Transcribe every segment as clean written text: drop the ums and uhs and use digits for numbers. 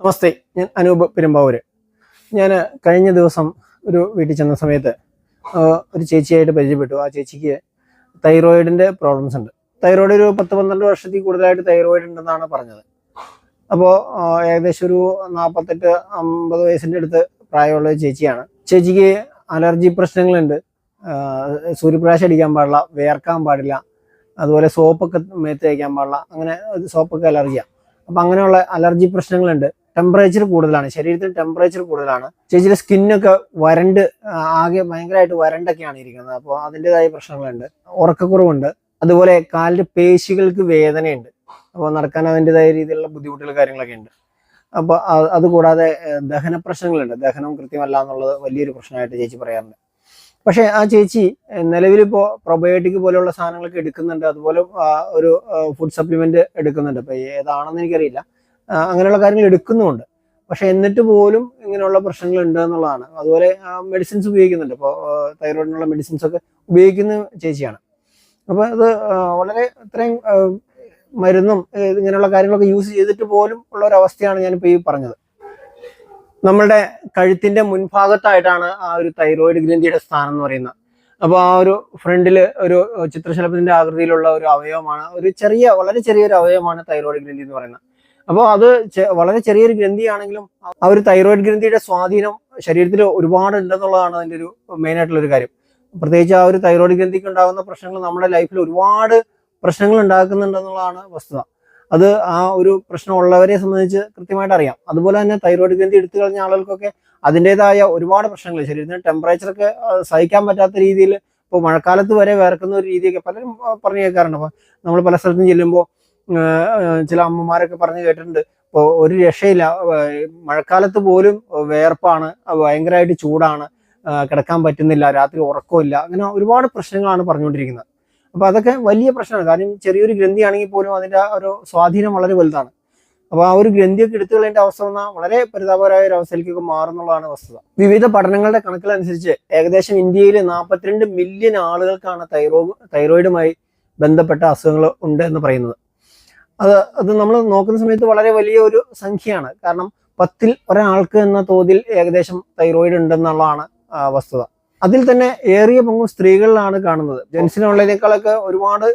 നമസ്തേ, ഞാൻ അനൂപ് പെരുമ്പാവൂര്. ഞാൻ കഴിഞ്ഞ ദിവസം ഒരു വീട്ടിൽ ചെന്ന സമയത്ത് ഒരു ചേച്ചിയായിട്ട് പരിചയപ്പെട്ടു. ആ ചേച്ചിക്ക് തൈറോയിഡിൻ്റെ പ്രോബ്ലംസ് ഉണ്ട്. തൈറോയിഡ് ഒരു 10-12 വർഷത്തിൽ കൂടുതലായിട്ട് തൈറോയിഡ് ഉണ്ടെന്നാണ് പറഞ്ഞത്. അപ്പോൾ ഏകദേശം ഒരു 48-50 വയസ്സിൻ്റെ അടുത്ത് പ്രായമുള്ള ചേച്ചിയാണ്. ചേച്ചിക്ക് അലർജി പ്രശ്നങ്ങളുണ്ട്. സൂര്യപ്രകാശം അടിക്കാൻ പാടില്ല, വേർക്കാൻ പാടില്ല, അതുപോലെ സോപ്പൊക്കെ മേത്ത് തേക്കാൻ പാടില്ല, അങ്ങനെ സോപ്പൊക്കെ അലർജിയാണ്. അപ്പം അങ്ങനെയുള്ള അലർജി പ്രശ്നങ്ങളുണ്ട്. ടെമ്പറേച്ചർ കൂടുതലാണ്, ശരീരത്തിൽ ടെമ്പറേച്ചർ കൂടുതലാണ്. ചേച്ചിയുടെ സ്കിന്നൊക്കെ വരണ്ട്, ആകെ ഭയങ്കരമായിട്ട് വരണ്ടൊക്കെയാണ് ഇരിക്കുന്നത്. അപ്പോൾ അതിൻ്റെതായ പ്രശ്നങ്ങളുണ്ട്. ഉറക്കക്കുറവുണ്ട്. അതുപോലെ കാലിൻ്റെ പേശികൾക്ക് വേദനയുണ്ട്. അപ്പോൾ നടക്കാൻ അതിൻ്റെതായ രീതിയിലുള്ള ബുദ്ധിമുട്ടുകൾ കാര്യങ്ങളൊക്കെ ഉണ്ട്. അപ്പോൾ അതുകൂടാതെ ദഹന പ്രശ്നങ്ങളുണ്ട്. ദഹനം കൃത്യമല്ല എന്നുള്ളത് വലിയൊരു പ്രശ്നമായിട്ട് ചേച്ചി പറയാറുണ്ട്. പക്ഷേ ആ ചേച്ചി നിലവിലിപ്പോൾ പ്രൊബയോട്ടിക് പോലെയുള്ള സാധനങ്ങളൊക്കെ എടുക്കുന്നുണ്ട്. അതുപോലെ ഒരു ഫുഡ് സപ്ലിമെന്റ് എടുക്കുന്നുണ്ട്. ഇപ്പോൾ ഏതാണെന്ന് എനിക്കറിയില്ല. അങ്ങനെയുള്ള കാര്യങ്ങൾ എടുക്കുന്നുമുണ്ട്. പക്ഷെ എന്നിട്ട് പോലും ഇങ്ങനെയുള്ള പ്രശ്നങ്ങൾ ഉണ്ട് എന്നുള്ളതാണ്. അതുപോലെ മെഡിസിൻസ് ഉപയോഗിക്കുന്നുണ്ട്. ഇപ്പോൾ തൈറോയിഡിനുള്ള മെഡിസിൻസ് ഒക്കെ ഉപയോഗിക്കുന്ന ചേച്ചിയാണ്. അപ്പോൾ അത് വളരെ ഇത്രയും മരുന്നും ഇങ്ങനെയുള്ള കാര്യങ്ങളൊക്കെ യൂസ് ചെയ്തിട്ട് പോലും ഉള്ള ഒരു അവസ്ഥയാണ് ഞാനിപ്പോൾ ഈ പറഞ്ഞത്. നമ്മളുടെ കഴുത്തിന്റെ മുൻഭാഗത്തായിട്ടാണ് ആ ഒരു തൈറോയിഡ് ഗ്രന്ഥിയുടെ സ്ഥാനം എന്ന് പറയുന്നത്. അപ്പോൾ ആ ഒരു ഫ്രണ്ടില് ഒരു ചിത്രശലഭത്തിന്റെ ആകൃതിയിലുള്ള ഒരു അവയവമാണ്, വളരെ ചെറിയൊരു അവയവമാണ് തൈറോയിഡ് ഗ്രന്ഥി എന്ന് പറയുന്നത്. അപ്പോൾ അത് വളരെ ചെറിയൊരു ഗ്രന്ഥിയാണെങ്കിലും ആ ഒരു തൈറോയിഡ് ഗ്രന്ഥിയുടെ സ്വാധീനം ശരീരത്തിൽ ഒരുപാട് ഉണ്ടെന്നുള്ളതാണ് അതിൻ്റെ ഒരു മെയിൻ ആയിട്ടുള്ള ഒരു കാര്യം. പ്രത്യേകിച്ച് ആ ഒരു തൈറോയിഡ് ഗ്രന്ഥിക്ക് ഉണ്ടാകുന്ന പ്രശ്നങ്ങൾ നമ്മുടെ ലൈഫിൽ ഒരുപാട് പ്രശ്നങ്ങൾ ഉണ്ടാക്കുന്നുണ്ടെന്നുള്ളതാണ് വസ്തുത. അത് ആ ഒരു പ്രശ്നമുള്ളവരെ സംബന്ധിച്ച് കൃത്യമായിട്ട് അറിയാം. അതുപോലെ തന്നെ തൈറോയിഡ് ഗ്രന്ഥി എടുത്തു കളഞ്ഞ ആളുകൾക്കൊക്കെ അതിൻ്റെതായ ഒരുപാട് പ്രശ്നങ്ങൾ, ശരീരത്തിന് ടെമ്പറേച്ചറൊക്കെ സഹിക്കാൻ പറ്റാത്ത രീതിയിൽ, ഇപ്പോൾ മഴക്കാലത്ത് വരെ വേർക്കുന്ന ഒരു രീതിയൊക്കെ പലരും പറഞ്ഞു കേൾക്കാറുണ്ട്. അപ്പോൾ നമ്മൾ പല സ്ഥലത്തും ചെല്ലുമ്പോൾ ചില അമ്മമാരൊക്കെ പറഞ്ഞു കേട്ടിട്ടുണ്ട്, ഇപ്പോൾ ഒരു രക്ഷയില്ല, മഴക്കാലത്ത് പോലും വേർപ്പാണ്, ഭയങ്കരമായിട്ട് ചൂടാണ്, കിടക്കാൻ പറ്റുന്നില്ല, രാത്രി ഉറക്കമില്ല, അങ്ങനെ ഒരുപാട് പ്രശ്നങ്ങളാണ് പറഞ്ഞുകൊണ്ടിരിക്കുന്നത്. അപ്പോൾ അതൊക്കെ വലിയ പ്രശ്നമാണ്. കാരണം ചെറിയൊരു ഗ്രന്ഥിയാണെങ്കിൽ പോലും അതിൻ്റെ ഒരു സ്വാധീനം വളരെ വലുതാണ്. അപ്പോൾ ആ ഒരു ഗ്രന്ഥിയൊക്കെ എടുത്തു കളയേണ്ട അവസ്ഥ വന്നാൽ വളരെ പരിതാപകരമായ ഒരു അവസ്ഥയിലേക്കൊക്കെ മാറുന്നുള്ളതാണ് വസ്തുത. വിവിധ പഠനങ്ങളുടെ കണക്കിലനുസരിച്ച് ഏകദേശം ഇന്ത്യയിൽ 42 മില്യൺ ആളുകൾക്കാണ് തൈറോയിഡുമായി ബന്ധപ്പെട്ട അസുഖങ്ങൾ ഉണ്ട് എന്ന് പറയുന്നത്. അത് നമ്മൾ നോക്കുന്ന സമയത്ത് വളരെ വലിയ ഒരു സംഖ്യയാണ്. കാരണം 10ൽ ഒരാൾക്ക് എന്ന തോതിൽ ഏകദേശം തൈറോയിഡ് ഉണ്ടെന്നുള്ളതാണ് വസ്തുത. അതിൽ തന്നെ ഏറിയ പങ്കും സ്ത്രീകളിലാണ് കാണുന്നത്. ജെൻസിനുള്ളതിനേക്കാളൊക്കെ ഒരുപാട്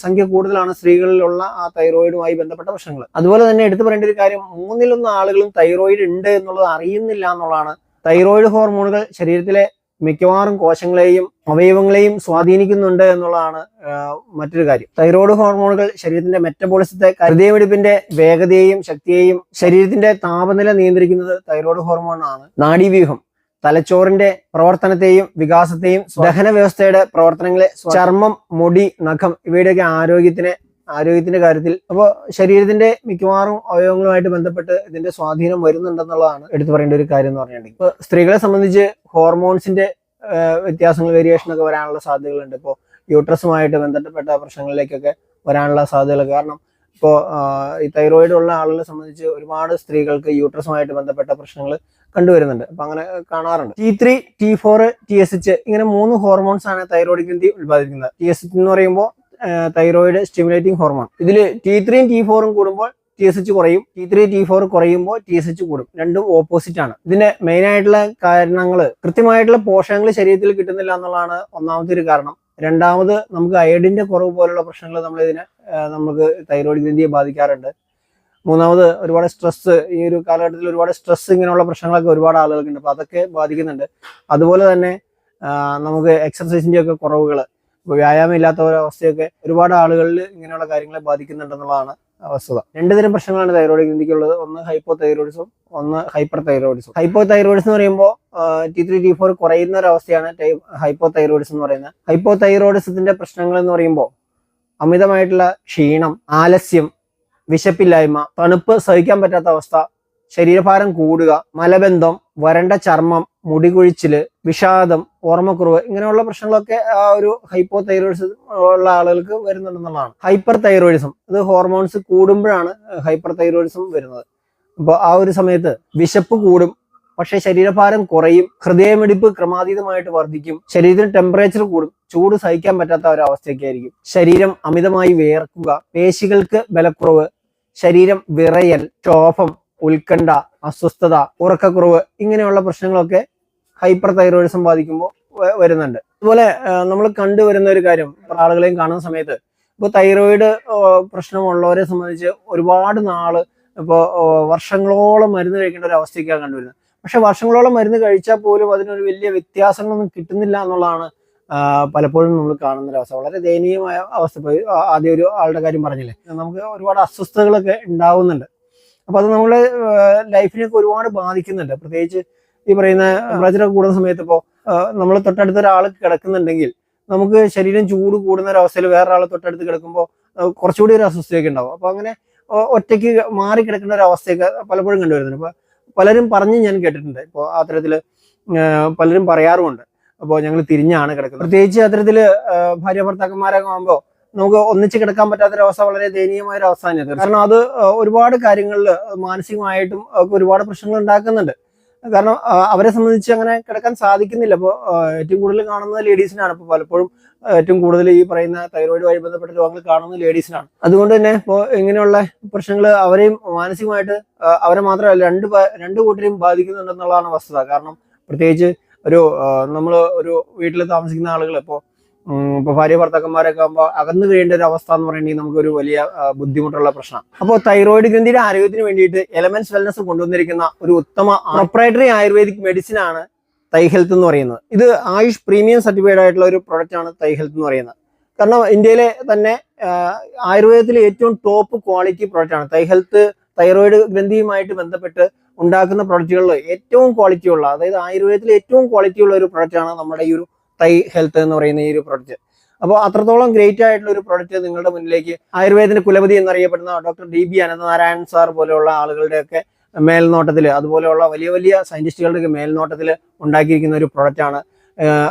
സംഖ്യ കൂടുതലാണ് സ്ത്രീകളിലുള്ള ആ തൈറോയിഡുമായി ബന്ധപ്പെട്ട പ്രശ്നങ്ങൾ. അതുപോലെ തന്നെ എടുത്തു പറയേണ്ട ഒരു കാര്യം, 1/3 ആളുകളും തൈറോയിഡ് ഉണ്ട് എന്നുള്ളത് അറിയുന്നില്ല എന്നുള്ളതാണ്. തൈറോയിഡ് ഹോർമോണുകൾ ശരീരത്തിലെ മിക്കവാറും കോശങ്ങളെയും അവയവങ്ങളെയും സ്വാധീനിക്കുന്നുണ്ട് എന്നുള്ളതാണ് മറ്റൊരു കാര്യം. തൈറോയ്ഡ് ഹോർമോണുകൾ ശരീരത്തിന്റെ മെറ്റബോളിസത്തെ, ഹൃദയമിടിപ്പിന്റെ വേഗതയെയും ശക്തിയെയും, ശരീരത്തിന്റെ താപനില നിയന്ത്രിക്കുന്നത് തൈറോയ്ഡ് ഹോർമോണാണ്. നാഡീവ്യൂഹം തലച്ചോറിന്റെ പ്രവർത്തനത്തെയും വികാസത്തെയും, ദഹന വ്യവസ്ഥയുടെ പ്രവർത്തനങ്ങളെ, ചർമ്മം, മുടി, നഖം ഇവയുടെയൊക്കെ ആരോഗ്യത്തിന്റെ കാര്യത്തിൽ, അപ്പോൾ ശരീരത്തിന്റെ മിക്കവാറും അവയവങ്ങളുമായിട്ട് ബന്ധപ്പെട്ട് ഇതിന്റെ സ്വാധീനം വരുന്നുണ്ടെന്നുള്ളതാണ് എടുത്തു പറയേണ്ട ഒരു കാര്യം എന്ന് പറഞ്ഞിട്ടുണ്ടെങ്കിൽ. ഇപ്പോൾ സ്ത്രീകളെ സംബന്ധിച്ച് ഹോർമോൺസിന്റെ വ്യത്യാസങ്ങൾ, വേരിയേഷൻ ഒക്കെ വരാനുള്ള സാധ്യതകളുണ്ട്. ഇപ്പോൾ യൂട്രസുമായിട്ട് ബന്ധപ്പെട്ട പ്രശ്നങ്ങളിലേക്കൊക്കെ വരാനുള്ള സാധ്യതകൾ. കാരണം ഇപ്പോൾ ഈ തൈറോയിഡ് ഉള്ള ആളുകളെ സംബന്ധിച്ച് ഒരുപാട് സ്ത്രീകൾക്ക് യൂട്രസുമായിട്ട് ബന്ധപ്പെട്ട പ്രശ്നങ്ങൾ കണ്ടുവരുന്നുണ്ട്. അപ്പൊ അങ്ങനെ കാണാറുണ്ട്. T3, T4, TSH ഇങ്ങനെ 3 ഹോർമോൺസ് ആണ് തൈറോയിഡ് ഗ്രന്ഥി ഉത്പാദിപ്പിക്കുന്നത്. TSH എന്ന് പറയുമ്പോൾ തൈറോയിഡ് സ്റ്റിമുലേറ്റിംഗ് ഹോർമോൺ. ഇതിൽ T3 T4 കൂടുമ്പോൾ TSH കുറയും, T3 T4 കുറയുമ്പോൾ TSH കൂടും. രണ്ടും ഓപ്പോസിറ്റ് ആണ്. ഇതിന്റെ മെയിൻ ആയിട്ടുള്ള കാരണങ്ങൾ, കൃത്യമായിട്ടുള്ള പോഷകങ്ങൾ ശരീരത്തിൽ കിട്ടുന്നില്ല എന്നുള്ളതാണ് ഒന്നാമത്തെ ഒരു കാരണം. രണ്ടാമത്, നമുക്ക് അയഡിന്റെ കുറവ് പോലുള്ള പ്രശ്നങ്ങൾ നമുക്ക് തൈറോയിഡ് ഗ്രന്ഥിയെ ബാധിക്കാറുണ്ട്. മൂന്നാമത്, ഒരുപാട് സ്ട്രെസ്, ഈ ഒരു കാലഘട്ടത്തിൽ ഒരുപാട് സ്ട്രെസ്, ഇങ്ങനെയുള്ള പ്രശ്നങ്ങളൊക്കെ ഒരുപാട് ആളുകൾക്കുണ്ട്. അപ്പോൾ അതൊക്കെ ബാധിക്കുന്നുണ്ട്. അതുപോലെ തന്നെ നമുക്ക് എക്സർസൈസിന്റെ ഒക്കെ കുറവുകൾ, വ്യായാമം ഇല്ലാത്ത ഒരവസ്ഥയൊക്കെ ഒരുപാട് ആളുകളിൽ ഇങ്ങനെയുള്ള കാര്യങ്ങളെ ബാധിക്കുന്നുണ്ടെന്നുള്ളതാണ് വസ്തുത. 2 തരം പ്രശ്നങ്ങളാണ് തൈറോയിഡ് ഗ്രന്ഥിക്കുള്ളത്. ഒന്ന് ഹൈപ്പോ തൈറോയിഡിസം, ഒന്ന് ഹൈപ്പർ തൈറോയിഡിസം. ഹൈപ്പോ തൈറോയിഡിസം എന്ന് പറയുമ്പോൾ T3 T4 കുറയുന്ന ഒരു അവസ്ഥയാണ് ഹൈപ്പോ തൈറോയിഡിസം എന്ന് പറയുന്നത്. ഹൈപ്പോ തൈറോയിഡിസത്തിന്റെ പ്രശ്നങ്ങൾ എന്ന് പറയുമ്പോൾ അമിതമായിട്ടുള്ള ക്ഷീണം, ആലസ്യം, വിശപ്പില്ലായ്മ, തണുപ്പ് സഹിക്കാൻ പറ്റാത്ത അവസ്ഥ, ശരീരഭാരം കൂടുക, മലബന്ധം, വരണ്ട ചർമ്മം, മുടികൊഴിച്ചില്, വിഷാദം, ഓർമ്മക്കുറവ്, ഇങ്ങനെയുള്ള പ്രശ്നങ്ങളൊക്കെ ആ ഒരു ഹൈപ്പോ തൈറോയിഡിസം ഉള്ള ആളുകൾക്ക് വരുന്നുണ്ടെന്നുള്ളതാണ്. ഹൈപ്പർ തൈറോയിഡിസം, ഇത് ഹോർമോൺസ് കൂടുമ്പോഴാണ് ഹൈപ്പർ തൈറോയിഡിസം വരുന്നത്. അപ്പോൾ ആ ഒരു സമയത്ത് വിശപ്പ് കൂടും, പക്ഷെ ശരീരഭാരം കുറയും, ഹൃദയമിടിപ്പ് ക്രമാതീതമായിട്ട് വർദ്ധിക്കും, ശരീരത്തിന് ടെമ്പറേച്ചർ കൂടും, ചൂട് സഹിക്കാൻ പറ്റാത്ത ഒരു അവസ്ഥയൊക്കെ ആയിരിക്കും, ശരീരം അമിതമായി വേർക്കുക, പേശികൾക്ക് ബലക്കുറവ്, ശരീരം വിറയൽ, ക്ഷോഭം, ഉത്കണ്ഠ, അസ്വസ്ഥത, ഉറക്കക്കുറവ് ഇങ്ങനെയുള്ള പ്രശ്നങ്ങളൊക്കെ ഹൈപ്പർ തൈറോയിഡിസം ബാധിക്കുമ്പോൾ വരുന്നുണ്ട്. അതുപോലെ നമ്മൾ കണ്ടുവരുന്ന ഒരു കാര്യം ആളുകളെയും കാണുന്ന സമയത്ത് ഇപ്പോൾ തൈറോയിഡ് പ്രശ്നമുള്ളവരെ സംബന്ധിച്ച് ഒരുപാട് നാള് ഇപ്പോൾ വർഷങ്ങളോളം മരുന്ന് കഴിക്കേണ്ട ഒരു അവസ്ഥയ്ക്കാണ് കണ്ടുവരുന്നത്. പക്ഷെ വർഷങ്ങളോളം മരുന്ന് കഴിച്ചാൽ പോലും അതിനൊരു വലിയ വ്യത്യാസങ്ങളൊന്നും കിട്ടുന്നില്ല എന്നുള്ളതാണ് പലപ്പോഴും നമ്മൾ കാണുന്ന ഒരു അവസ്ഥ. വളരെ ദയനീയമായ അവസ്ഥ. ഇപ്പോൾ ആദ്യം ഒരു ആളുടെ കാര്യം പറഞ്ഞില്ലേ, നമുക്ക് ഒരുപാട് അസ്വസ്ഥതകളൊക്കെ ഉണ്ടാവുന്നുണ്ട്. അപ്പൊ അത് നമ്മളെ ലൈഫിനെയൊക്കെ ഒരുപാട് ബാധിക്കുന്നുണ്ട്. പ്രത്യേകിച്ച് ഈ പറയുന്ന ടെമ്പറേച്ചർ കൂടുന്ന സമയത്ത് ഇപ്പോൾ നമ്മൾ തൊട്ടടുത്ത ഒരാൾ കിടക്കുന്നുണ്ടെങ്കിൽ നമുക്ക് ശരീരം ചൂട് കൂടുന്ന ഒരു അവസ്ഥയിൽ വേറൊരാൾ തൊട്ടടുത്ത് കിടക്കുമ്പോൾ കുറച്ചുകൂടി ഒരു അസ്വസ്ഥയൊക്കെ ഉണ്ടാവും. അപ്പൊ അങ്ങനെ ഒറ്റയ്ക്ക് മാറി കിടക്കുന്ന ഒരു അവസ്ഥയൊക്കെ പലപ്പോഴും കണ്ടുവരുന്നുണ്ട്. അപ്പൊ പലരും പറഞ്ഞ് ഞാൻ കേട്ടിട്ടുണ്ട്. ഇപ്പോൾ അത്തരത്തില് പലരും പറയാറുമുണ്ട്, അപ്പോൾ ഞങ്ങൾ തിരിഞ്ഞാണ് കിടക്കുന്നത്. പ്രത്യേകിച്ച് അത്തരത്തില് ഭാര്യ ഭർത്താക്കന്മാരൊക്കെ ആകുമ്പോൾ നമുക്ക് ഒന്നിച്ച് കിടക്കാൻ പറ്റാത്തൊരവസ്ഥ വളരെ ദയനീയമായ ഒരു അവസ്ഥ തന്നെയാണ്. കാരണം അത് ഒരുപാട് കാര്യങ്ങളിൽ മാനസികമായിട്ടും ഒക്കെ ഒരുപാട് പ്രശ്നങ്ങൾ ഉണ്ടാക്കുന്നുണ്ട്. കാരണം അവരെ സംബന്ധിച്ച് അങ്ങനെ കിടക്കാൻ സാധിക്കുന്നില്ല. അപ്പോൾ ഏറ്റവും കൂടുതൽ കാണുന്നത് ലേഡീസിനാണ്. ഇപ്പോൾ പലപ്പോഴും ഏറ്റവും കൂടുതൽ ഈ പറയുന്ന തൈറോയിഡുമായി ബന്ധപ്പെട്ട രോഗങ്ങൾ കാണുന്നത് ലേഡീസിനാണ്. അതുകൊണ്ട് തന്നെ ഇപ്പോൾ ഇങ്ങനെയുള്ള പ്രശ്നങ്ങൾ അവരെയും മാനസികമായിട്ട് അവരെ മാത്രമല്ല രണ്ട് കൂട്ടരെയും ബാധിക്കുന്നുണ്ടെന്നുള്ളതാണ് വസ്തുത. കാരണം പ്രത്യേകിച്ച് നമ്മൾ ഒരു വീട്ടിൽ താമസിക്കുന്ന ആളുകൾ ഇപ്പോൾ ഭാര്യ ഭർത്താക്കന്മാരൊക്കെ ആകുമ്പോൾ അകന്നു കഴിയേണ്ട ഒരു അവസ്ഥ എന്ന് പറയുന്നത് നമുക്കൊരു വലിയ ബുദ്ധിമുട്ടുള്ള പ്രശ്നമാണ്. അപ്പോൾ തൈറോയിഡ് ഗ്രന്ഥിയുടെ ആരോഗ്യത്തിന് വേണ്ടിയിട്ട് എലമെന്റ്സ് വെൽനസ് കൊണ്ടുവന്നിരിക്കുന്ന ഒരു ഉത്തമ പ്രൊപ്രൈറ്ററി ആയുർവേദിക് മെഡിസിൻ ആണ് തൈ ഹെൽത്ത് എന്ന് പറയുന്നത്. ഇത് ആയുഷ് പ്രീമിയം സർട്ടിഫൈഡ് ആയിട്ടുള്ള ഒരു പ്രൊഡക്റ്റ് ആണ് തൈ ഹെൽത്ത് എന്ന് പറയുന്നത്. കാരണം ഇന്ത്യയിലെ തന്നെ ആയുർവേദത്തിലെ ഏറ്റവും ടോപ്പ് ക്വാളിറ്റി പ്രൊഡക്റ്റ് ആണ് തൈ ഹെൽത്ത്. തൈറോയിഡ് ഗ്രന്ഥിയുമായിട്ട് ബന്ധപ്പെട്ട് ഉണ്ടാക്കുന്ന പ്രൊഡക്റ്റുകളിൽ ഏറ്റവും ക്വാളിറ്റി ഉള്ള, അതായത് ആയുർവേദത്തിലെ ഏറ്റവും ക്വാളിറ്റി ഉള്ള ഒരു പ്രൊഡക്റ്റ് ആണ് നമ്മുടെ ഈ ഒരു തൈ ഹെൽത്ത് എന്ന് പറയുന്ന ഈ ഒരു പ്രൊഡക്റ്റ്. അപ്പോൾ അത്രത്തോളം ഗ്രേറ്റ് ആയിട്ടുള്ള ഒരു പ്രൊഡക്റ്റ് നിങ്ങളുടെ മുന്നിലേക്ക് ആയുർവേദത്തിന്റെ കുലപതി എന്നറിയപ്പെടുന്ന ഡോക്ടർ DB അനന്തനാരായൺ സാർ പോലെയുള്ള ആളുകളുടെയൊക്കെ മേൽനോട്ടത്തിൽ, അതുപോലെയുള്ള വലിയ വലിയ സയന്റിസ്റ്റുകളുടെ മേൽനോട്ടത്തിൽ ഉണ്ടാക്കിയിരിക്കുന്ന ഒരു പ്രൊഡക്റ്റ് ആണ്.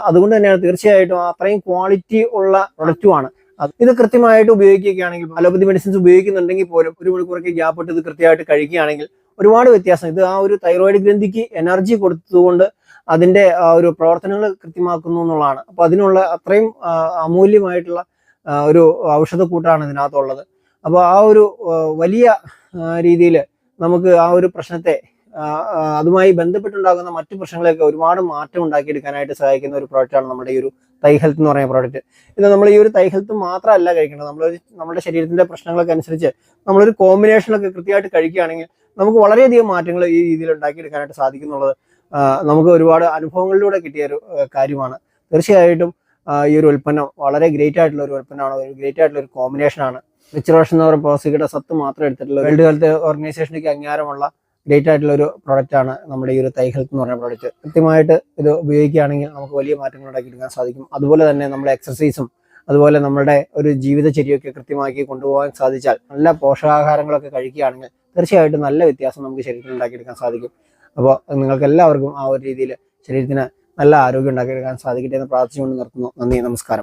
അതുകൊണ്ട് തന്നെയാണ് തീർച്ചയായിട്ടും അത്രയും ക്വാളിറ്റി ഉള്ള പ്രൊഡക്റ്റുമാണ്. ഇത് കൃത്യമായിട്ട് ഉപയോഗിക്കുകയാണെങ്കിൽ, അലോപ്പതി മെഡിസിൻസ് ഉപയോഗിക്കുന്നുണ്ടെങ്കിൽ പോലും ഒരു മണിക്കൂറൊക്കെ ഗ്യാപ്പ് ഇട്ട് ഇത് കൃത്യമായിട്ട് കഴിക്കുകയാണെങ്കിൽ ഒരുപാട് വ്യത്യാസം. ഇത് ആ ഒരു തൈറോയിഡ് ഗ്രന്ഥിക്ക് എനർജി കൊടുത്തുകൊണ്ട് അതിന്റെ ഒരു പ്രവർത്തനങ്ങൾ കൃത്യമാക്കുന്നു എന്നുള്ളതാണ്. അപ്പൊ അതിനുള്ള അത്രയും അമൂല്യമായിട്ടുള്ള ഒരു ഔഷധക്കൂട്ടാണ് ഇതിനകത്തുള്ളത്. അപ്പോൾ ആ ഒരു വലിയ രീതിയിൽ നമുക്ക് ആ ഒരു പ്രശ്നത്തെ അതുമായി ബന്ധപ്പെട്ടുണ്ടാകുന്ന മറ്റു പ്രശ്നങ്ങളെയൊക്കെ ഒരുപാട് മാറ്റം ഉണ്ടാക്കിയെടുക്കാനായിട്ട് സഹായിക്കുന്ന ഒരു പ്രോഡക്റ്റാണ് നമ്മുടെ ഈ ഒരു തൈ ഹെൽത്ത് എന്ന് പറയുന്ന പ്രോഡക്റ്റ്. ഇത് നമ്മൾ ഈ ഒരു തൈ ഹെൽത്ത് മാത്രമല്ല കഴിക്കേണ്ടത്. നമ്മുടെ ശരീരത്തിന്റെ പ്രശ്നങ്ങളൊക്കെ അനുസരിച്ച് നമ്മളൊരു കോമ്പിനേഷനൊക്കെ കൃത്യമായിട്ട് കഴിക്കുകയാണെങ്കിൽ നമുക്ക് വളരെയധികം മാറ്റങ്ങൾ ഈ രീതിയിൽ ഉണ്ടാക്കിയെടുക്കാനായിട്ട് സാധിക്കുന്നുള്ളത് നമുക്ക് ഒരുപാട് അനുഭവങ്ങളിലൂടെ കിട്ടിയ ഒരു കാര്യമാണ്. തീർച്ചയായിട്ടും ഈ ഒരു ഉൽപ്പന്നം വളരെ ഗ്രേറ്റ് ആയിട്ടുള്ള ഒരു ഉൽപ്പന്നമാണ്, ഒരു ഗ്രേറ്റ് ആയിട്ടുള്ള ഒരു കോമ്പിനേഷനാണ്. റിച്ച് റോഷൻ എന്ന് പറയുന്ന പോസിയുടെ സത്ത് മാത്രം എടുത്തിട്ടുള്ള വേൾഡ് ഹെൽത്ത് ഓർഗനൈസേഷനിലേക്ക് അംഗീകാരമുള്ള ഗ്രേറ്റ് ആയിട്ടുള്ള ഒരു പ്രൊഡക്റ്റ് ആണ് നമ്മുടെ ഈ ഒരു തൈ ഹെൽത്ത് എന്ന് പറയുന്ന പ്രൊഡക്റ്റ്. കൃത്യമായിട്ട് ഇത് ഉപയോഗിക്കുകയാണെങ്കിൽ നമുക്ക് വലിയ മാറ്റങ്ങൾ ഉണ്ടാക്കിയെടുക്കാൻ സാധിക്കും. അതുപോലെ തന്നെ നമ്മുടെ എക്സസൈസും അതുപോലെ നമ്മുടെ ഒരു ജീവിതചര്യയൊക്കെ കൃത്യമാക്കി കൊണ്ടുപോകാൻ സാധിച്ചാൽ, നല്ല പോഷകാഹാരങ്ങളൊക്കെ കഴിക്കുകയാണെങ്കിൽ തീർച്ചയായിട്ടും നല്ല വ്യത്യാസം നമുക്ക് ശരീരത്തിൽ ഉണ്ടാക്കിയെടുക്കാൻ സാധിക്കും. അപ്പോൾ നിങ്ങൾക്ക് എല്ലാവർക്കും ആ ഒരു രീതിയിൽ ശരീരത്തിന് നല്ല ആരോഗ്യം ഉണ്ടാക്കിയെടുക്കാൻ സാധിക്കട്ടെ എന്ന് പ്രാർത്ഥിച്ചുകൊണ്ട് നിർത്തുന്നു. നന്ദി, നമസ്കാരം.